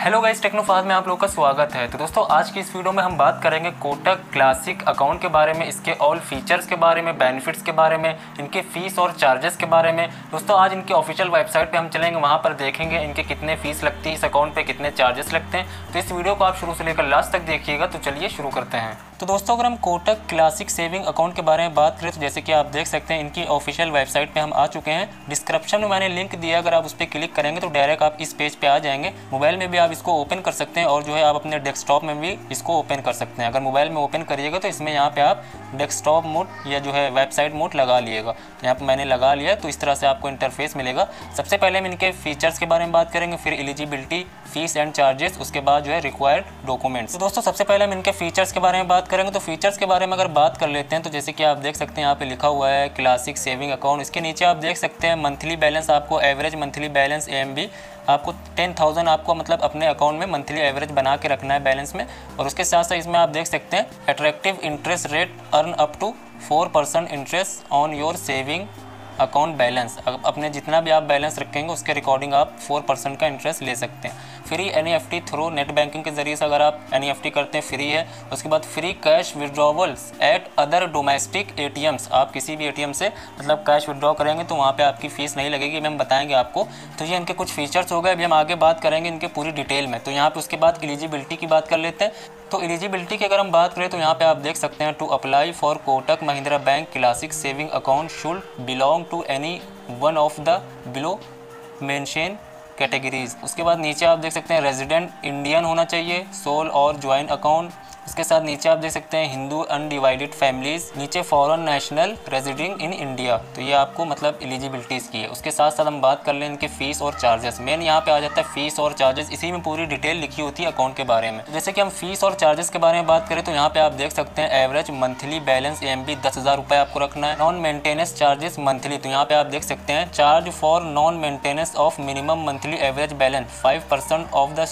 Hello guys, टेक्नोफाज में आप लोगों का स्वागत है। तो दोस्तों आज की इस वीडियो में हम बात करेंगे कोटक क्लासिक अकाउंट के बारे में, इसके ऑल फीचर्स के बारे में, बेनिफिट्स के बारे में, इनके फीस और चार्जेस के बारे में। दोस्तों आज इनके ऑफिशियल वेबसाइट पे हम चलेंगे, वहाँ पर देखेंगे इनके कितने फीस लगती है, इस अकाउंट पे कितने चार्जेस लगते हैं। तो इस वीडियो को आप शुरू से लेकर लास्ट तक देखिएगा। तो चलिए शुरू करते हैं। तो दोस्तों अगर हम कोटक क्लासिक सेविंग अकाउंट के बारे में बात करें तो जैसे कि आप देख सकते हैं इनकी ऑफिशियल वेबसाइट पे हम आ चुके हैं। डिस्क्रिप्शन में मैंने लिंक दिया, अगर आप उस पर क्लिक करेंगे तो डायरेक्ट आप इस पेज पे आ जाएंगे। मोबाइल में भी आप इसको ओपन कर सकते हैं और जो है आप अपने डेस्कटॉप में भी इसको ओपन कर सकते हैं। अगर मोबाइल में ओपन करिएगा तो इसमें यहाँ पे आप डेस्कटॉप मोड या जो है वेबसाइट मोड लगा लिएगा। यहाँ पे मैंने लगा लिया, तो इस तरह से आपको इंटरफेस मिलेगा। सबसे पहले हम इनके फीचर्स के बारे में बात करेंगे, फिर एलिजिबिलिटी, फीस एंड चार्जेस, उसके बाद जो है रिक्वायर्ड डॉक्यूमेंट्स। तो दोस्तों सबसे पहले हम इनके फीचर्स के बारे में बात करेंगे। तो फीचर्स के बारे में अगर बात कर लेते हैं तो जैसे कि आप देख सकते हैं यहाँ पे लिखा हुआ है क्लासिक सेविंग अकाउंट। इसके नीचे आप देख सकते हैं मंथली बैलेंस, आपको एवरेज मंथली बैलेंस AMB आपको 10,000 आपको मतलब अपने अकाउंट में मंथली एवरेज बना के रखना है बैलेंस में। और उसके साथ साथ इसमें आप देख सकते हैं attractive interest rate, earn up to 4% interest on your saving account balance. अपने जितना भी आप बैलेंस रखेंगे उसके रिकॉर्डिंग आप 4% का इंटरेस्ट ले सकते हैं। Free NEFT through net banking के ज़रिए से अगर आप NEFT करते हैं फ्री है। उसके बाद free cash withdrawals eight other domestic ATMs, आप किसी भी ATM से मतलब कैश विड्रॉ करेंगे तो वहाँ पे आपकी फ़ीस नहीं लगेगी, हम बताएंगे आपको। तो ये इनके कुछ फीचर्स हो गए, अभी हम आगे बात करेंगे इनके पूरी डिटेल में। तो यहाँ पे उसके बाद एलिजिबिलिटी की बात कर लेते हैं। तो एलिजिबिलिटी की अगर हम बात करें तो यहाँ पे आप देख सकते हैं to apply for Kotak Mahindra bank classic saving account should belong to any one of the below mention categories. उसके बाद नीचे आप देख सकते हैं रेजिडेंट इंडियन होना चाहिए, सोल और ज्वाइन अकाउंट। उसके साथ नीचे आप देख सकते हैं हिंदू अनडिवाइडेड फैमिलीज, नीचे foreign national residing in India. तो ये आपको मतलब एलिजिबिलिटीज़ की है। उसके साथ साथ हम बात कर लें इनके फीस और चार्जेस। मेन यहाँ पे आ जाता है फीस और चार्जेस, इसी में पूरी डिटेल लिखी होती है अकाउंट के बारे में। जैसे कि हम फीस और चार्जेस के बारे में बात करें तो यहाँ पे आप देख सकते हैं एवरेज मंथली बैलेंस AMB 10,000 रुपये आपको रखना है। नॉन मेंटेनेंस चार्जेस मंथली, तो यहाँ पे आप देख सकते हैं charge for non maintenance of minimum monthly average balance 5% of the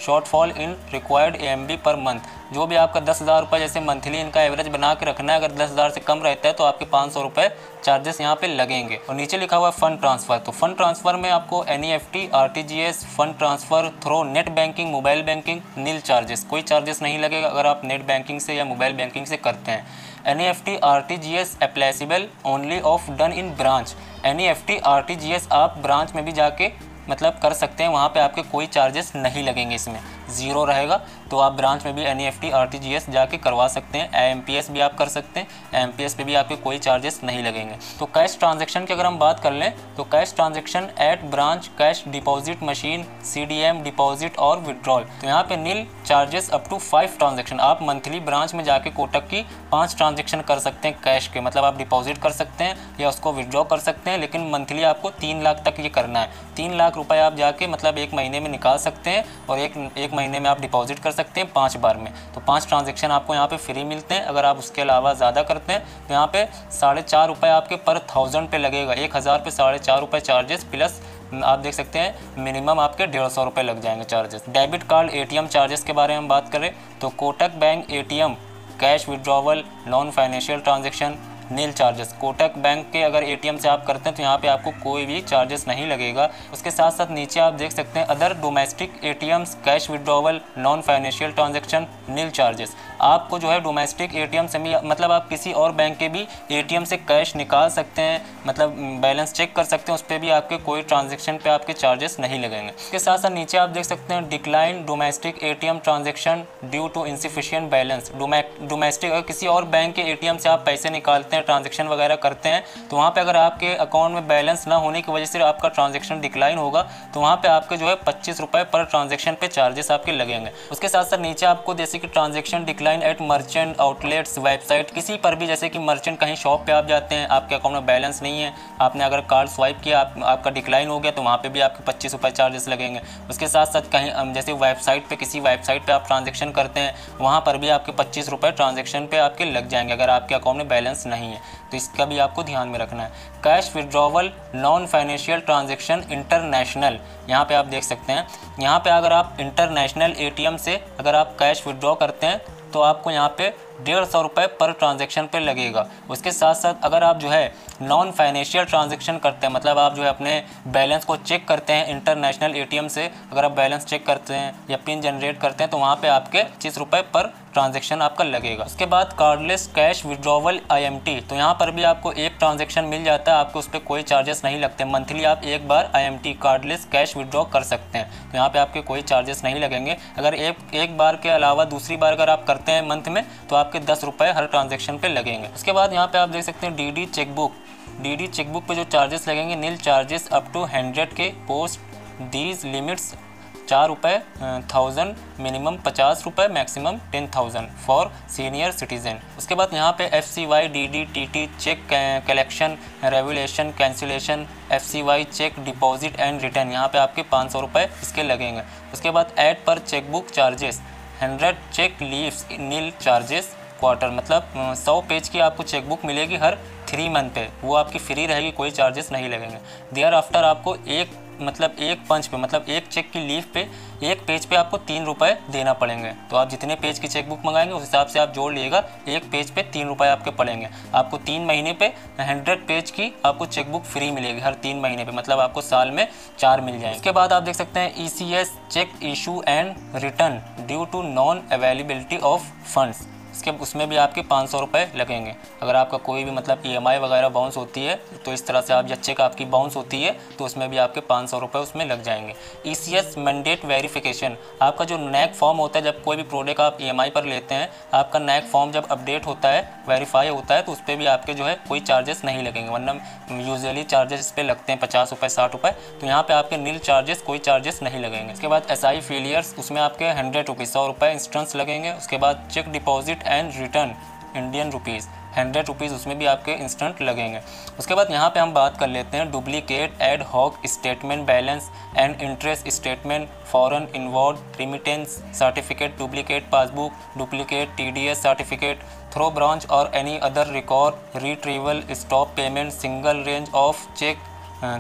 shortfall in required AMB per month. जो भी आपका 10,000 रुपये जैसे मंथली इनका एवरेज बना के रखना है, अगर 10,000 से कम रहता है तो आपके 500 रुपये चार्जेस यहाँ पे लगेंगे। और नीचे लिखा हुआ है फंड ट्रांसफ़र, तो फंड ट्रांसफ़र में आपको NEFT, RTGS, fund transfer through net banking, mobile banking, nil charges, कोई चार्जेस नहीं लगेगा अगर आप नेट बैंकिंग से या मोबाइल बैंकिंग से करते हैं। NEFT RTGS applicable only of done in branch. NEFT RTGS आप ब्रांच में भी जाके मतलब कर सकते हैं, वहाँ पे आपके कोई चार्जेस नहीं लगेंगे, इसमें ज़ीरो रहेगा। तो आप ब्रांच में भी NEFT RTGS जाके करवा सकते हैं। IMPS भी आप कर सकते हैं, IMPS पे भी आपके कोई चार्जेस नहीं लगेंगे। तो कैश ट्रांजैक्शन की अगर हम बात कर लें तो cash transaction at branch, cash deposit machine, CDM deposit और विड्रॉल, तो यहाँ पे नील चार्जेस अप टू 5 ट्रांजैक्शन। आप मंथली ब्रांच में जाके कोटक की 5 ट्रांजैक्शन कर सकते हैं कैश के, मतलब आप डिपॉजिट कर सकते हैं या उसको विड्रॉ कर सकते हैं। लेकिन मंथली आपको 3 लाख तक ये करना है। 3 लाख रुपए आप जाके मतलब एक महीने में निकाल सकते हैं और एक महीने में आप डिपॉजिट कर सकते हैं 5 बार में। तो 5 ट्रांजैक्शन आपको यहाँ पे फ्री मिलते हैं। अगर आप उसके अलावा ज़्यादा करते हैं तो यहाँ पे 4.5 रुपये आपके पर 1000 पे लगेगा। 1000 पे 4.5 रुपये चार्जेस प्लस आप देख सकते हैं मिनिमम आपके 150 रुपये लग जाएंगे charges. Debit card ATM charges के बारे में बात करें तो Kotak bank ATM cash withdrawal non financial transaction nil charges. Kotak bank के अगर ATM से आप करते हैं तो यहाँ पे आपको कोई भी चार्जेस नहीं लगेगा। उसके साथ साथ नीचे आप देख सकते हैं other domestic ATMs cash withdrawal non financial transaction nil charges. आपको जो है डोमेस्टिक ATM से भी मतलब आप किसी और बैंक के भी ATM से कैश निकाल सकते हैं, मतलब बैलेंस चेक कर सकते हैं, उस पर भी आपके कोई ट्रांजैक्शन पे आपके चार्जेस नहीं लगेंगे। इसके साथ साथ नीचे आप देख सकते हैं decline domestic ATM transaction due to insufficient balance. Domestic अगर किसी और बैंक के ATM से आप पैसे निकालते हैं, ट्रांजैक्शन वगैरह करते हैं, तो वहाँ पे अगर आपके अकाउंट में बैलेंस ना होने की वजह से आपका ट्रांजैक्शन डिक्लाइन होगा तो वहाँ पे आपके जो है 25 रुपये पर ट्रांजैक्शन पे चार्जेस आपके लगेंगे। उसके साथ साथ नीचे आपको जैसे कि transaction decline at merchant outlets website, किसी पर भी जैसे कि मर्चेंट कहीं शॉप पे आप जाते हैं, आपके अकाउंट में बैलेंस नहीं है, आपने अगर कार्ड स्वाइप किया आपका डिक्लाइन हो गया तो वहाँ पे भी आपके 25 रुपये चार्जेस लगेंगे। उसके साथ साथ कहीं जैसे वेबसाइट पे किसी वेबसाइट पे आप ट्रांजैक्शन करते हैं वहाँ पर भी आपके 25 रुपये ट्रांजैक्शन पे आपके लग जाएंगे अगर आपके अकाउंट में बैलेंस नहीं है। तो इसका भी आपको ध्यान में रखना है। Cash withdrawal non financial transaction international, यहाँ पे आप देख सकते हैं, यहाँ पे अगर आप इंटरनेशनल ATM से अगर आप कैश विड्रॉ करते हैं तो आपको यहाँ पे 150 रुपये पर ट्रांजैक्शन पे लगेगा। उसके साथ साथ अगर आप जो है नॉन फाइनेंशियल ट्रांजैक्शन करते हैं, मतलब आप जो है अपने बैलेंस को चेक करते हैं इंटरनेशनल एटीएम से, अगर आप बैलेंस चेक करते हैं या पिन जनरेट करते हैं तो वहाँ पे आपके 25 रुपये पर ट्रांजैक्शन आपका लगेगा। उसके बाद कार्डलेस कैश विड्रॉवल IMT, तो यहाँ पर भी आपको एक ट्रांजैक्शन मिल जाता है, आपको उस पर कोई चार्जेस नहीं लगते। मंथली आप एक बार IMT कार्डलेस कैश विड्रॉ कर सकते हैं, तो यहाँ पे आपके कोई चार्जेस नहीं लगेंगे। अगर एक बार के अलावा दूसरी बार अगर आप करते हैं मंथ में तो आपके 10 रुपये हर ट्रांजैक्शन पे लगेंगे। उसके बाद यहाँ पे आप देख सकते हैं DD चेकबुक पे जो चार्जेस लगेंगे, nil charges up to 100K post these limits 4 रुपये 1000, मिनिमम 50 रुपये, मैक्सिमम 10,000 फॉर सीनियर सिटीजन। उसके बाद यहाँ पे FCY DD TT cheque collection revalidation cancellation FCY cheque deposit and return, यहाँ पे आपके 500 रुपये इसके लगेंगे। उसके बाद ऐड पर चेकबुक चार्जेस 100 चेक लीव्स नील चार्जेस क्वार्टर, मतलब 100 पेज की आपको चेकबुक मिलेगी हर 3 मंथ पे, वो आपकी फ्री रहेगी, कोई चार्जेस नहीं लगेंगे। देयर आफ्टर आपको एक पंच पे, मतलब एक चेक की लीफ पे एक पेज पे आपको 3 रुपये देना पड़ेंगे। तो आप जितने पेज की चेकबुक मंगाएंगे उस हिसाब से आप जोड़ लीजिएगा, एक पेज पे 3 रुपये आपके पड़ेंगे। आपको 3 महीने पे 100 पेज की आपको चेकबुक फ्री मिलेगी हर 3 महीने पे, मतलब आपको साल में 4 मिल जाएंगे। उसके बाद आप देख सकते हैं ECS check issue and return due to non availability of funds, उसमें भी आपके 500 रुपये लगेंगे। अगर आपका कोई भी मतलब EMI वगैरह बाउंस होती है तो इस तरह से आप, या चेक आपकी बाउंस होती है तो उसमें भी आपके 500 रुपये उसमें लग जाएंगे। ECS मैंडेट वेरिफिकेशन, आपका जो नैक फॉर्म होता है, जब कोई भी प्रोडक्ट आप EMI पर लेते हैं, आपका नैक फॉर्म जब अपडेट होता है, वेरीफाई होता है, तो उस पर भी आपके जो है कोई चार्जेस नहीं लगेंगे, वरना यूजुअली चार्जेस इस पर लगते हैं 50 रुपये 60 रुपये, तो यहाँ पर आपके नील चार्जेस कोई चार्जेस नहीं लगेंगे। उसके बाद SI फेलियर्स, उसमें आपके 100 रुपीज़ 100 रुपये इंस्टेंस लगेंगे। उसके बाद check deposit and return Indian rupees 100 rupees, उसमें भी आपके इंस्टेंट लगेंगे। उसके बाद यहाँ पे हम बात कर लेते हैं duplicate ad hoc statement balance and interest statement, foreign inward remittance certificate, duplicate passbook, duplicate TDS certificate, through branch और any other record retrieval, stop payment, single range of cheque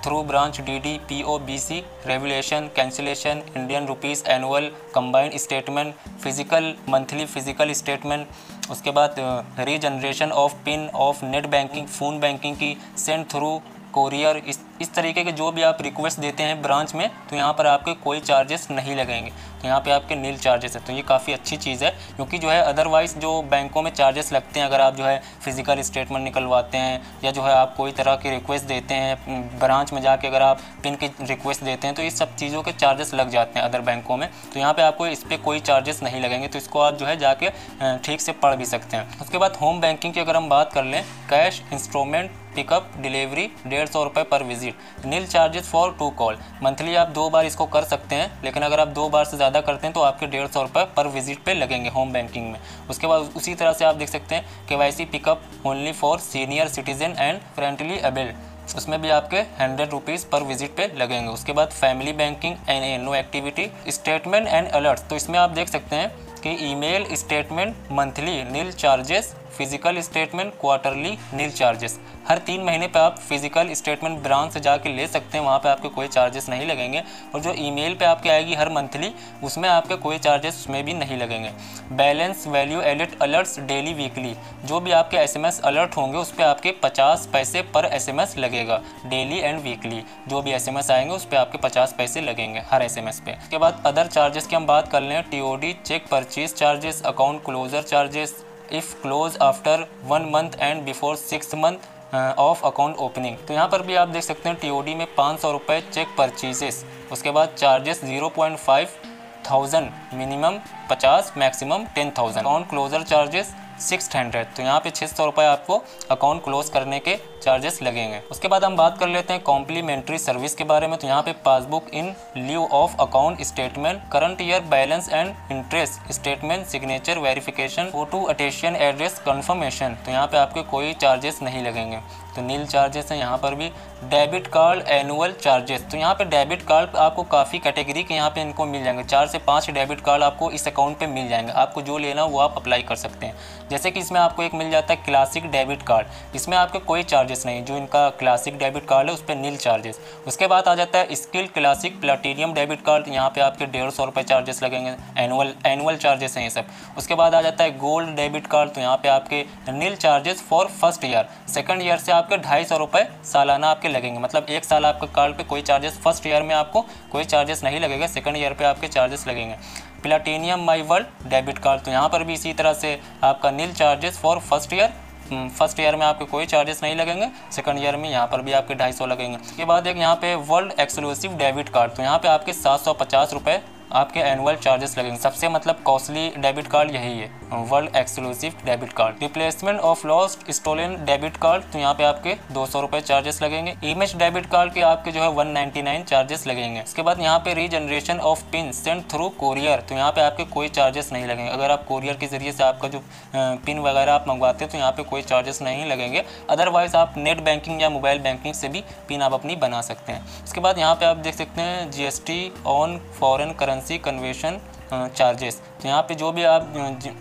through branch DD POBC, revalidation cancellation, Indian rupees annual combined statement, physical monthly physical statement. उसके बाद regeneration of PIN of net banking, phone banking की, send through courier, इस तरीके के जो भी आप request देते हैं ब्रांच में, तो यहाँ पर आपके कोई चार्जेस नहीं लगेंगे, तो यहाँ पे आपके नील चार्जेस है। तो ये काफ़ी अच्छी चीज़ है, क्योंकि जो है अदरवाइज़ जो बैंकों में चार्जेस लगते हैं अगर आप जो है फिजिकल स्टेटमेंट निकलवाते हैं, या जो है आप कोई तरह की रिक्वेस्ट देते हैं ब्रांच में जाके, अगर आप पिन की रिक्वेस्ट देते हैं, तो इस सब चीज़ों के चार्जेस लग जाते हैं अदर बैंकों में, तो यहाँ पर आपको इस पर कोई चार्जेस नहीं लगेंगे। तो इसको आप जो है जाके ठीक से पढ़ भी सकते हैं। उसके बाद होम बैंकिंग की अगर हम बात कर लें, कैश इंस्ट्रूमेंट पिकअप डिलीवरी 150 रुपये पर visit, nil charges for 2 call, monthly आप 2 बार इसको कर सकते हैं, लेकिन अगर आप 2 बार से ज़्यादा करते हैं तो आपके 150 रुपये पर विजिट पे लगेंगे होम बैंकिंग में। उसके बाद उसी तरह से आप देख सकते हैं KYC pickup only for senior citizen and differently abled, उसमें भी आपके 100 रुपीज़ पर विजिट पे लगेंगे। उसके बाद family banking and no activity statement and alerts, तो इसमें आप देख सकते हैं कि email statement monthly nil charges, physical statement quarterly nil charges. हर 3 महीने पे आप फिजिकल स्टेटमेंट ब्रांच से जाके ले सकते हैं, वहाँ पे आपके कोई चार्जेस नहीं लगेंगे। और जो ईमेल पे आपके आएगी हर मंथली, उसमें आपके कोई चार्जेस उसमें भी नहीं लगेंगे। Balance value edit alerts daily weekly, जो भी आपके SMS अलर्ट होंगे उस पर आपके 50 पैसे पर SMS लगेगा, डेली एंड वीकली जो भी SMS आएंगे उस पर आपके 50 पैसे लगेंगे हर SMS पे। उसके बाद अदर चार्जेस की हम बात कर लें, TOD check purchase charges, account closure charges if close after 1 month and before 6 month of account opening, तो यहाँ पर भी आप देख सकते हैं TOD में 500 रुपये चेक परचेजेस। उसके बाद charges 0.5,000, minimum 50, maximum 10,000। Account closure charges 600, तो यहाँ पे 600 रुपये आपको अकाउंट क्लोज करने के चार्जेस लगेंगे। उसके बाद हम बात कर लेते हैं कॉम्प्लीमेंट्री सर्विस के बारे में, तो यहाँ पे passbook in lieu of account statement, current year balance and interest statement, signature verification, photo attestation address confirmation, तो यहाँ पे आपके कोई चार्जेस नहीं लगेंगे। तो नील चार्जेस हैं। यहाँ पर भी डेबिट कार्ड एनुअल चार्जेस, तो यहाँ पे डेबिट कार्ड आपको काफ़ी कैटेगरी के यहाँ पे इनको मिल जाएंगे, 4 से 5 डेबिट कार्ड आपको इस अकाउंट पे मिल जाएंगे। आपको जो लेना हो वो आप अप्लाई कर सकते हैं। जैसे कि इसमें आपको एक मिल जाता है क्लासिक डेबिट कार्ड, इसमें आपके कोई चार्जेस नहीं, जो इनका क्लासिक डेबिट कार्ड है उस पर नील चार्जेस। उसके बाद आ जाता है skill classic platinum debit card, यहाँ पे आपके 150 रुपये चार्जेस लगेंगे, एनुअल चार्जेस हैं ये सब। उसके बाद आ जाता है गोल्ड डेबिट कार्ड, तो यहाँ पे आपके nil charges for first year, second year से आपके 250 रुपये सालाना आपके लगेंगे, मतलब 1 साल आपके कार्ड पे कोई चार्जेस, फर्स्ट ईयर में आपको कोई चार्जेस नहीं लगेगा, सेकंड ईयर पे आपके चार्जेस लगेंगे। Platinum my world debit card, तो यहाँ पर भी इसी तरह से आपका नील चार्जेस फॉर फर्स्ट ईयर में आपके कोई चार्जेस नहीं लगेंगे, सेकंड ईयर में यहाँ पर भी आपके 250 लगेंगे। उसके बाद एक यहाँ पे वर्ल्ड एक्सक्लूसिव डेबिट कार्ड, तो यहाँ पे आपके 750 रुपये आपके एनुअल चार्जेस लगेंगे। सबसे मतलब कॉस्टली डेबिट कार्ड यही है, world exclusive debit card. Replacement of lost stolen debit card, तो यहाँ पे आपके 200 रुपये चार्जेस लगेंगे। इमेज डेबिट कार्ड के आपके जो है 199 चार्जेस लगेंगे। इसके बाद यहाँ पे regeneration of pin send through courier, तो यहाँ पे आपके कोई चार्जेस नहीं लगेंगे। अगर आप कोरियर के जरिए से आपका जो पिन वगैरह आप मंगवाते हैं तो यहाँ पे कोई चार्जेस नहीं लगेंगे। अदरवाइज आप नेट बैंकिंग या मोबाइल बैंकिंग से भी पिन आप अपनी बना सकते हैं। इसके बाद यहाँ पे आप देख सकते हैं GST on foreign currency conversion charges, तो यहाँ पे जो भी आप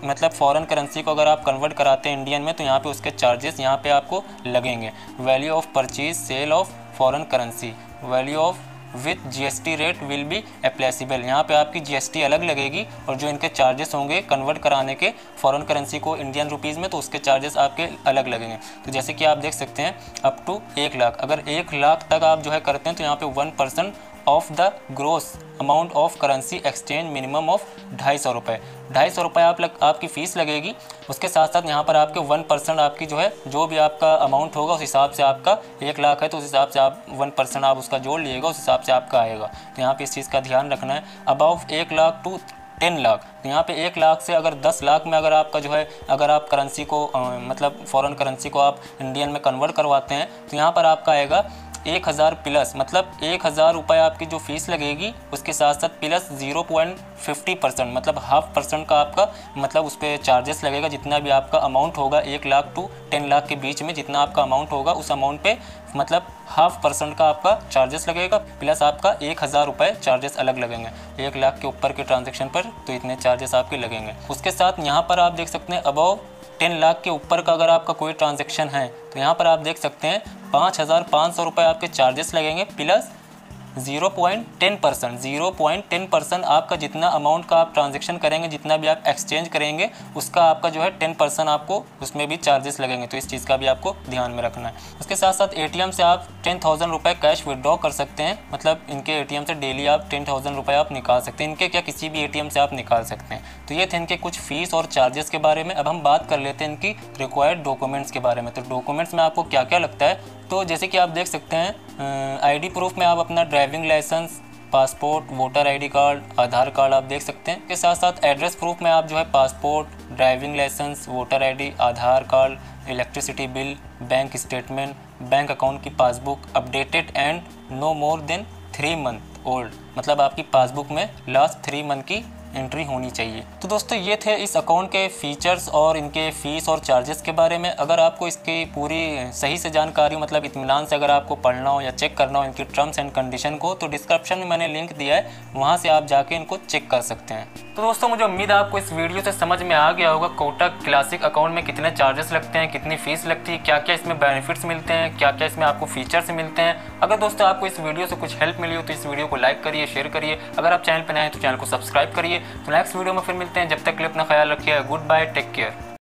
मतलब फॉरेन करेंसी को अगर आप कन्वर्ट कराते हैं इंडियन में, तो यहाँ पे उसके चार्जेस यहाँ पे आपको लगेंगे। Value of purchase sale of foreign currency, value of with GST rate will be applicable, यहाँ पे आपकी GST अलग लगेगी और जो इनके चार्जेस होंगे कन्वर्ट कराने के फॉरेन करेंसी को इंडियन रुपीज़ में, तो उसके चार्जेस आपके अलग लगेंगे। तो जैसे कि आप देख सकते हैं अप टू 1 लाख, अगर 1 लाख तक आप जो है करते हैं तो यहाँ पे 1% of the gross amount of currency exchange minimum of 250 रुपये, 250 रुपये आपकी फ़ीस लगेगी। उसके साथ साथ यहाँ पर आपके 1% आपकी जो है, जो भी आपका अमाउंट होगा उस हिसाब से, आपका 1 लाख है तो उस हिसाब से आप 1% आप उसका जोड़ लीजिएगा, उस हिसाब से आपका आएगा। तो यहाँ पे इस चीज़ का ध्यान रखना है। अबाउ 1 लाख टू 10 लाख, तो यहाँ पे 1 लाख से अगर 10 लाख में अगर आपका जो है, अगर आप करेंसी को मतलब फॉरेन करेंसी को आप इंडियन में कन्वर्ट करवाते हैं, तो यहाँ पर आपका आएगा 1000 प्लस, मतलब 1000 रुपये आपकी जो फीस लगेगी, उसके साथ साथ प्लस 0.50%, मतलब 0.5% का आपका मतलब उस पर चार्जेस लगेगा। जितना भी आपका अमाउंट होगा 1 लाख टू 10 लाख के बीच में जितना आपका अमाउंट होगा, उस अमाउंट पे मतलब 0.5% का आपका चार्जेस लगेगा, प्लस आपका 1000 रुपये चार्जेस अलग लगेंगे। 1 लाख के ऊपर के ट्रांजेक्शन पर तो इतने चार्जेस आपके लगेंगे। उसके साथ यहाँ पर आप देख सकते हैं अबाउ 10 लाख के ऊपर का अगर आपका कोई ट्रांजैक्शन है, तो यहाँ पर आप देख सकते हैं 5500 रुपये आपके चार्जेस लगेंगे, प्लस 0.10% आपका जितना अमाउंट का आप ट्रांजैक्शन करेंगे, जितना भी आप एक्सचेंज करेंगे, उसका आपका जो है 10% आपको उसमें भी चार्जेस लगेंगे। तो इस चीज़ का भी आपको ध्यान में रखना है। उसके साथ साथ ATM से आप 10,000 रुपये कैश विड्रॉ कर सकते हैं, मतलब इनके ATM से डेली आप 10,000 रुपये आप निकाल सकते हैं। इनके क्या किसी भी ATM से आप निकाल सकते हैं। तो ये थे इनके कुछ फ़ीस और चार्जेस के बारे में। अब हम बात कर लेते हैं इनकी रिक्वायर्ड डॉक्यूमेंट्स के बारे में। तो डॉक्यूमेंट्स में आपको क्या क्या लगता है, तो जैसे कि आप देख सकते हैं ID प्रूफ में आप अपना driving licence, passport, voter ID card, Aadhaar card आप देख सकते हैं। इसके साथ साथ एड्रेस प्रूफ में आप जो है passport, driving licence, voter ID, Aadhaar card, electricity bill, bank statement, bank account की passbook updated and no more than 3 month old, मतलब आपकी पासबुक में लास्ट 3 मंथ की एंट्री होनी चाहिए। तो दोस्तों ये थे इस अकाउंट के फीचर्स और इनके फ़ीस और चार्जेस के बारे में। अगर आपको इसकी पूरी सही से जानकारी, मतलब इत्मीनान से अगर आपको पढ़ना हो या चेक करना हो इनकी टर्म्स एंड कंडीशन को, तो डिस्क्रिप्शन में मैंने लिंक दिया है, वहाँ से आप जाके इनको चेक कर सकते हैं। तो दोस्तों मुझे उम्मीद है आपको इस वीडियो से समझ में आ गया होगा कोटक क्लासिक अकाउंट में कितने चार्जेस लगते हैं, कितनी फ़ीस लगती है, क्या क्या इसमें बेनिफिट्स मिलते हैं, क्या क्या इसमें आपको फीचर्स मिलते हैं। अगर दोस्तों आपको इस वीडियो से कुछ हेल्प मिली हो तो इस वीडियो को लाइक करिए, शेयर करिए। अगर आप चैनल पर नए हैं तो चैनल को सब्सक्राइब करिए। तो नेक्स्ट वीडियो में फिर मिलते हैं, जब तक के लिए अपना ख्याल रखिए। Good bye, take care.